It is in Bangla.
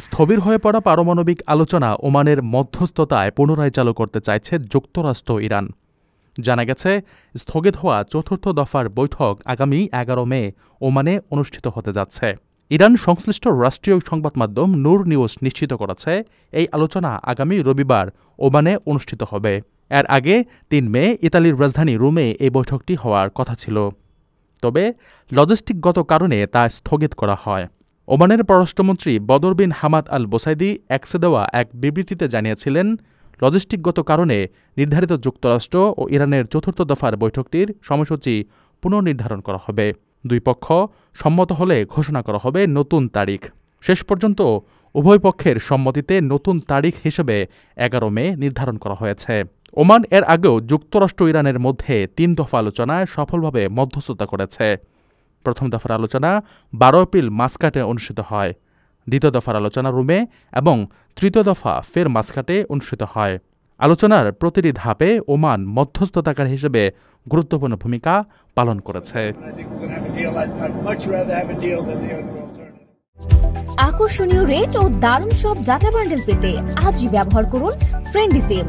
স্থবির হয়ে পড়া পারমাণবিক আলোচনা ওমানের মধ্যস্থতায় পুনরায় চালু করতে চাইছে যুক্তরাষ্ট্র ইরান। জানা গেছে, স্থগিত হওয়া চতুর্থ দফার বৈঠক আগামী 11 মে ওমানে অনুষ্ঠিত হতে যাচ্ছে। ইরান সংশ্লিষ্ট রাষ্ট্রীয় সংবাদ মাধ্যম নূর নিউজ নিশ্চিত করেছে, এই আলোচনা আগামী রবিবার ওমানে অনুষ্ঠিত হবে। এর আগে 3 মে ইতালির রাজধানী রোমে এই বৈঠকটি হওয়ার কথা ছিল, তবে লজিস্টিকগত কারণে তা স্থগিত করা হয়। ওমানের পররাষ্ট্রমন্ত্রী বদর বিন হামাদ আল বোসাইদি এক্সে দেওয়া এক বিবৃতিতে জানিয়েছিলেন, লজিস্টিকগত কারণে নির্ধারিত যুক্তরাষ্ট্র ও ইরানের চতুর্থ দফার বৈঠকটির সময়সূচি পুনর্নির্ধারণ করা হবে। দুই পক্ষ সম্মত হলে ঘোষণা করা হবে নতুন তারিখ। শেষ পর্যন্ত উভয় পক্ষের সম্মতিতে নতুন তারিখ হিসেবে 11 মে নির্ধারণ করা হয়েছে। ওমান এর আগেও যুক্তরাষ্ট্র ইরানের মধ্যে 3 দফা আলোচনায় সফলভাবে মধ্যস্থতা করেছে। প্রথম দফার আলোচনা 12 এপ্রিল মাস্কাটে অনুষ্ঠিত হয়, দ্বিতীয় দফার আলোচনা রোমে এবং তৃতীয় দফা ফের মাস্কাটে অনুষ্ঠিত হয়। আলোচনার প্রতিটি ধাপে ওমান মধ্যস্থতাকারী হিসেবে গুরুত্বপূর্ণ ভূমিকা পালন করেছে। আকর্ষণীয় রেট ও দারুণ সব ডাটা বান্ডেল পেতে আজই ব্যবহার করুন ফ্রেন্ডলি সিম।